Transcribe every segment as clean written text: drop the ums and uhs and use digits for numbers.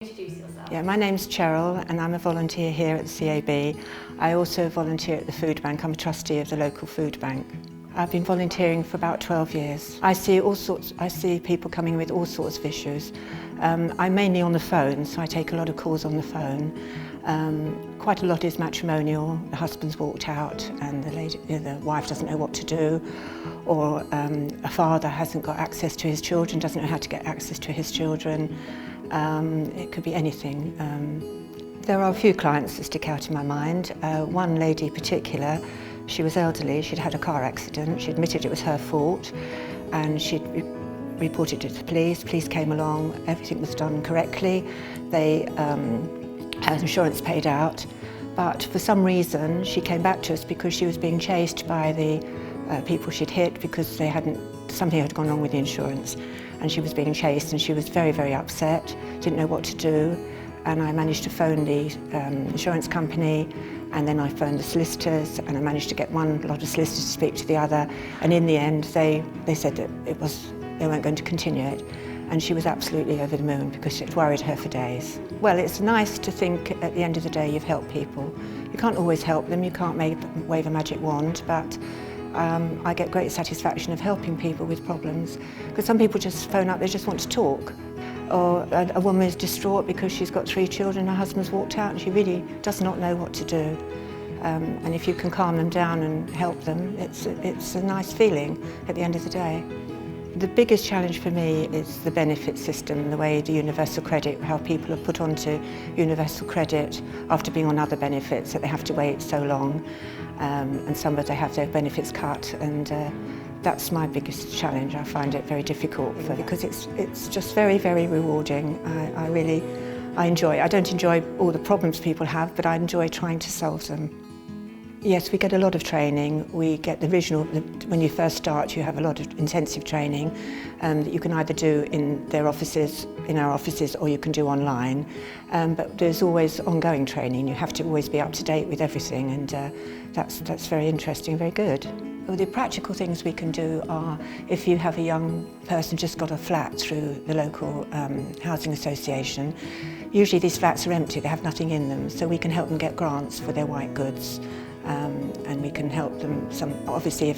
Introduce yourself. Yeah, my name's Cheryl and I'm a volunteer here at the CAB. I also volunteer at the food bank. I'm a trustee of the local food bank. I've been volunteering for about 12 years. I see people coming with all sorts of issues. I'm mainly on the phone, so I take a lot of calls on the phone. Quite a lot is matrimonial. The husband's walked out and the wife doesn't know what to do, or a father hasn't got access to his children, doesn't know how to get access to his children. It could be anything. There are a few clients that stick out in my mind. One lady in particular, she was elderly, she'd had a car accident, she admitted it was her fault and she'd reported it to the police. Police came along, everything was done correctly. They had insurance paid out, but for some reason she came back to us because she was being chased by the people she'd hit because something had gone wrong with the insurance, and she was being chased and she was very, very upset, didn't know what to do. And I managed to phone the insurance company, and then I phoned the solicitors, and I managed to get one lot of solicitors to speak to the other, and in the end they said that they weren't going to continue it, and she was absolutely over the moon because it worried her for days. Well, it's nice to think at the end of the day you've helped people. You can't always help them, you can't wave a magic wand, but I get great satisfaction of helping people with problems, because some people just phone up, they just want to talk. Or a woman is distraught because she's got 3 children, her husband's walked out and she really does not know what to do. And if you can calm them down and help them, it's a nice feeling at the end of the day. The biggest challenge for me is the benefit system, the way the universal credit, how people are put onto universal credit after being on other benefits, that they have to wait so long, and some of them have their benefits cut, and that's my biggest challenge. I find it very difficult because it's just very, very rewarding. I enjoy it. I don't enjoy all the problems people have, but I enjoy trying to solve them. Yes, we get a lot of training. We get when you first start, you have a lot of intensive training that you can either do in our offices, or you can do online. But there's always ongoing training. You have to always be up to date with everything, and that's very interesting, very good. Well, the practical things we can do are, if you have a young person just got a flat through the local housing association, usually these flats are empty, they have nothing in them, so we can help them get grants for their white goods. And we can help them, obviously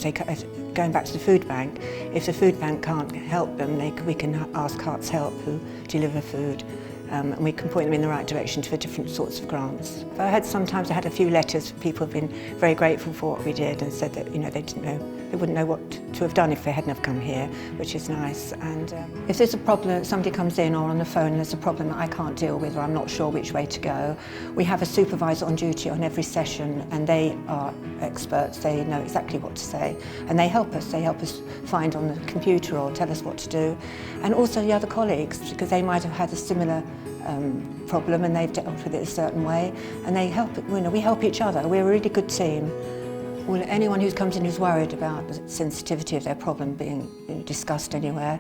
going back to the food bank, if the food bank can't help them, we can ask Hearts Help, who deliver food, and we can point them in the right direction for different sorts of grants. Sometimes I had a few letters, people have been very grateful for what we did and said that they wouldn't know what to have done if they hadn't have come here, which is nice. And if there's a problem, somebody comes in or on the phone and there's a problem that I can't deal with, or I'm not sure which way to go, we have a supervisor on duty on every session, and they are experts, they know exactly what to say, and they help us find on the computer or tell us what to do. And also the other colleagues, because they might have had a similar problem and they've dealt with it a certain way, and they help. We help each other. We're a really good team. Well, anyone who comes in who's worried about the sensitivity of their problem being discussed anywhere,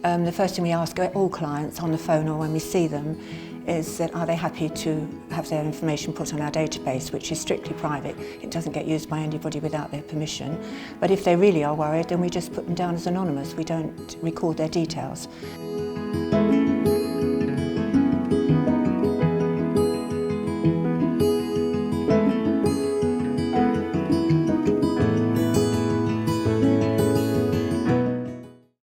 the first thing we ask all clients on the phone or when we see them is that are they happy to have their information put on our database, which is strictly private. It doesn't get used by anybody without their permission. But if they really are worried, then we just put them down as anonymous. We don't record their details.